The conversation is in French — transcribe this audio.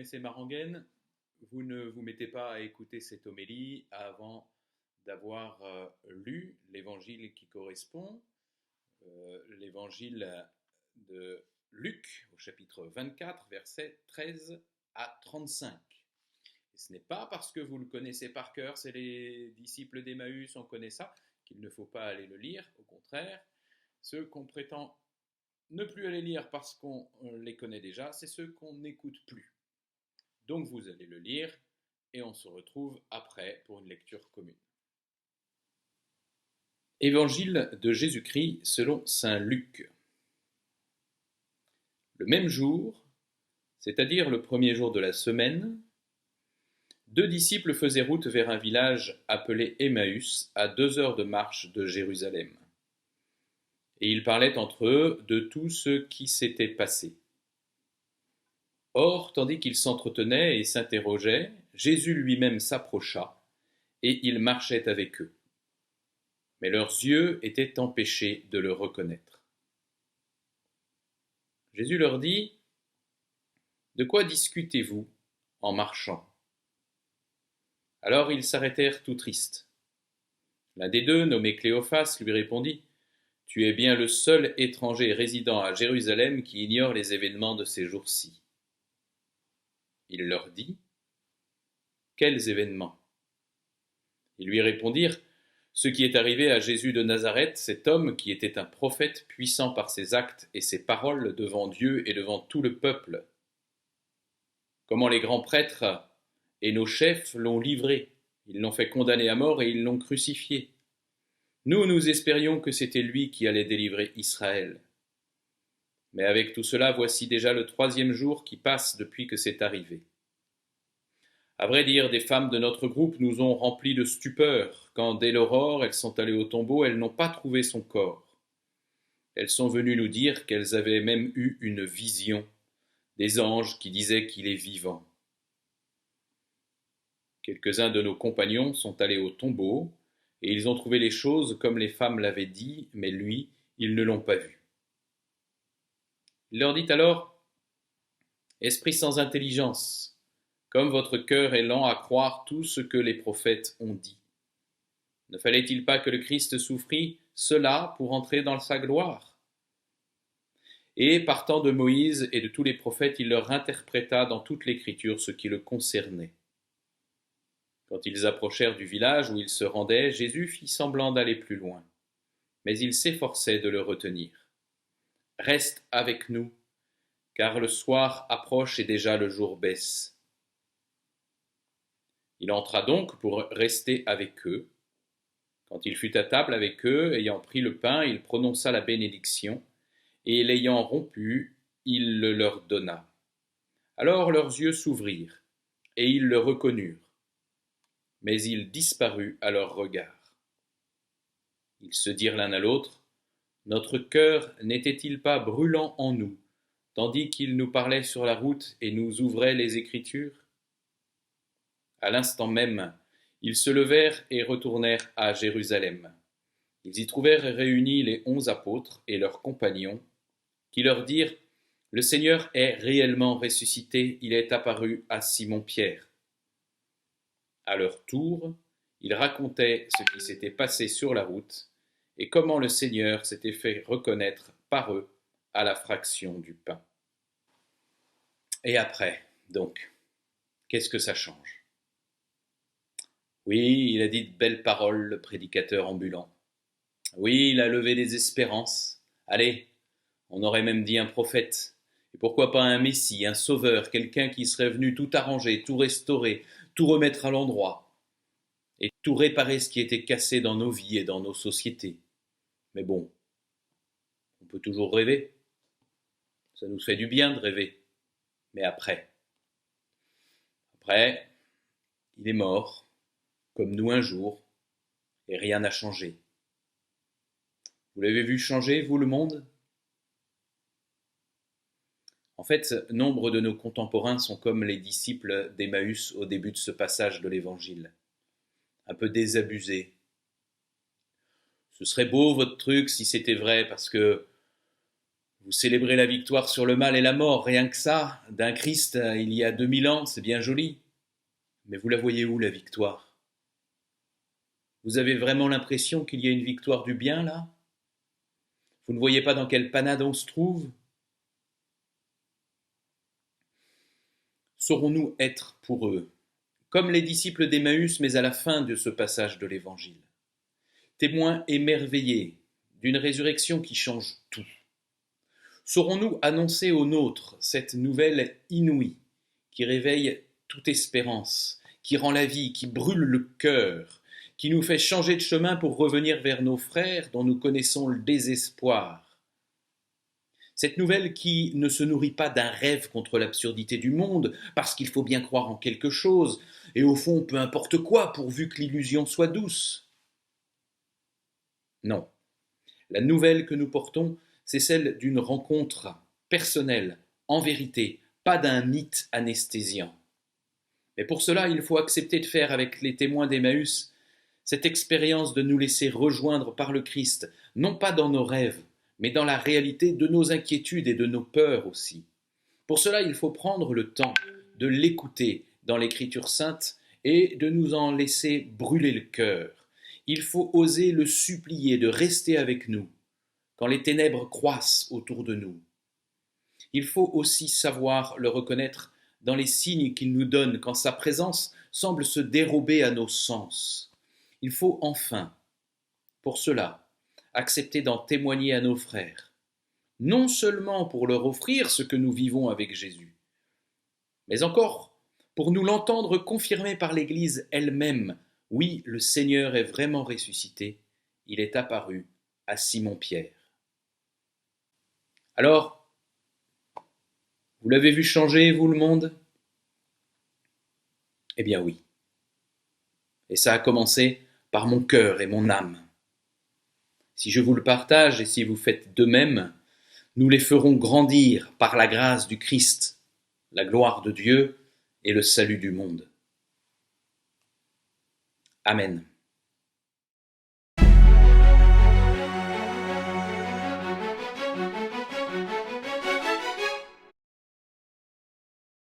connaissez Marangaine, vous ne vous mettez pas à écouter cette homélie avant d'avoir lu l'évangile qui correspond, l'évangile de Luc au chapitre 24, versets 13 à 35. Et ce n'est pas parce que vous le connaissez par cœur, c'est les disciples d'Emmaüs, on connaît ça, qu'il ne faut pas aller le lire. Au contraire, ceux qu'on prétend ne plus aller lire parce qu'on les connaît déjà, c'est ceux qu'on n'écoute plus. Donc vous allez le lire et on se retrouve après pour une lecture commune. Évangile de Jésus-Christ selon saint Luc. Le même jour, c'est-à-dire le premier jour de la semaine, 2 disciples faisaient route vers un village appelé Emmaüs, à 2 heures de marche de Jérusalem. Et ils parlaient entre eux de tout ce qui s'était passé. Or, tandis qu'ils s'entretenaient et s'interrogeaient, Jésus lui-même s'approcha, et il marchait avec eux. Mais leurs yeux étaient empêchés de le reconnaître. Jésus leur dit : « De quoi discutez-vous en marchant ? » Alors ils s'arrêtèrent tout tristes. L'un des deux, nommé Cléophas, lui répondit : « Tu es bien le seul étranger résidant à Jérusalem qui ignore les événements de ces jours-ci. » Il leur dit : « Quels événements ? » Ils lui répondirent : « Ce qui est arrivé à Jésus de Nazareth, cet homme qui était un prophète puissant par ses actes et ses paroles devant Dieu et devant tout le peuple. Comment les grands prêtres et nos chefs l'ont livré, ils l'ont fait condamner à mort et ils l'ont crucifié. Nous espérions que c'était lui qui allait délivrer Israël. Mais avec tout cela, voici déjà le 3e jour qui passe depuis que c'est arrivé. À vrai dire, des femmes de notre groupe nous ont remplis de stupeur, quand dès l'aurore elles sont allées au tombeau, elles n'ont pas trouvé son corps. Elles sont venues nous dire qu'elles avaient même eu une vision, des anges qui disaient qu'il est vivant. Quelques-uns de nos compagnons sont allés au tombeau, et ils ont trouvé les choses comme les femmes l'avaient dit, mais lui, ils ne l'ont pas vu. Il leur dit alors : « Esprit sans intelligence, comme votre cœur est lent à croire tout ce que les prophètes ont dit. Ne fallait-il pas que le Christ souffrit cela pour entrer dans sa gloire ? Et partant de Moïse et de tous les prophètes, il leur interpréta dans toute l'Écriture ce qui le concernait. Quand ils approchèrent du village où ils se rendaient, Jésus fit semblant d'aller plus loin, mais il s'efforçait de le retenir. « Reste avec nous, car le soir approche et déjà le jour baisse. » Il entra donc pour rester avec eux. Quand il fut à table avec eux, ayant pris le pain, il prononça la bénédiction, et l'ayant rompu, il le leur donna. Alors leurs yeux s'ouvrirent, et ils le reconnurent. Mais il disparut à leurs regards. Ils se dirent l'un à l'autre : « Notre cœur n'était-il pas brûlant en nous, tandis qu'il nous parlait sur la route et nous ouvrait les Écritures ? » À l'instant même, ils se levèrent et retournèrent à Jérusalem. Ils y trouvèrent réunis les 11 apôtres et leurs compagnons, qui leur dirent : « Le Seigneur est réellement ressuscité, il est apparu à Simon-Pierre. » À leur tour, ils racontaient ce qui s'était passé sur la route et comment le Seigneur s'était fait reconnaître par eux à la fraction du pain. Et après, donc, qu'est-ce que ça change ? Oui, il a dit de belles paroles, le prédicateur ambulant. Oui, il a levé des espérances. Allez, on aurait même dit un prophète. Et pourquoi pas un messie, un sauveur, quelqu'un qui serait venu tout arranger, tout restaurer, tout remettre à l'endroit, et tout réparer ce qui était cassé dans nos vies et dans nos sociétés. Mais bon, on peut toujours rêver. Ça nous fait du bien de rêver. Mais après, il est mort, comme nous un jour, et rien n'a changé. Vous l'avez vu changer, vous, le monde ? En fait, nombre de nos contemporains sont comme les disciples d'Emmaüs au début de ce passage de l'Évangile, un peu désabusés. Ce serait beau votre truc si c'était vrai, parce que Vous célébrez la victoire sur le mal et la mort, rien que ça, d'un Christ il y a 2000 ans, c'est bien joli. Mais vous la voyez où, la victoire? Vous avez vraiment l'impression qu'il y a une victoire du bien, là? Vous ne voyez pas dans quelle panade on se trouve? Saurons-nous être pour eux, comme les disciples d'Emmaüs, mais à la fin de ce passage de l'Évangile, témoins émerveillés d'une résurrection qui change tout? Saurons-nous annoncer aux nôtres cette nouvelle inouïe qui réveille toute espérance, qui rend la vie, qui brûle le cœur, qui nous fait changer de chemin pour revenir vers nos frères dont nous connaissons le désespoir? Cette nouvelle qui ne se nourrit pas d'un rêve contre l'absurdité du monde, parce qu'il faut bien croire en quelque chose, et au fond peu importe quoi, pourvu que l'illusion soit douce. Non, la nouvelle que nous portons, c'est celle d'une rencontre personnelle, en vérité, pas d'un mythe anesthésiant. Mais pour cela, il faut accepter de faire avec les témoins d'Emmaüs cette expérience de nous laisser rejoindre par le Christ, non pas dans nos rêves, mais dans la réalité de nos inquiétudes et de nos peurs aussi. Pour cela, il faut prendre le temps de l'écouter dans l'Écriture sainte et de nous en laisser brûler le cœur. Il faut oser le supplier de rester avec nous quand les ténèbres croissent autour de nous. Il faut aussi savoir le reconnaître dans les signes qu'il nous donne quand sa présence semble se dérober à nos sens. Il faut enfin, pour cela, accepter d'en témoigner à nos frères, non seulement pour leur offrir ce que nous vivons avec Jésus, mais encore pour nous l'entendre confirmer par l'Église elle-même. Oui, le Seigneur est vraiment ressuscité, il est apparu à Simon-Pierre. Alors, vous l'avez vu changer, vous, le monde? Eh bien oui. Et ça a commencé par mon cœur et mon âme. Si je vous le partage et si vous faites de même, nous les ferons grandir par la grâce du Christ, la gloire de Dieu et le salut du monde. Amen.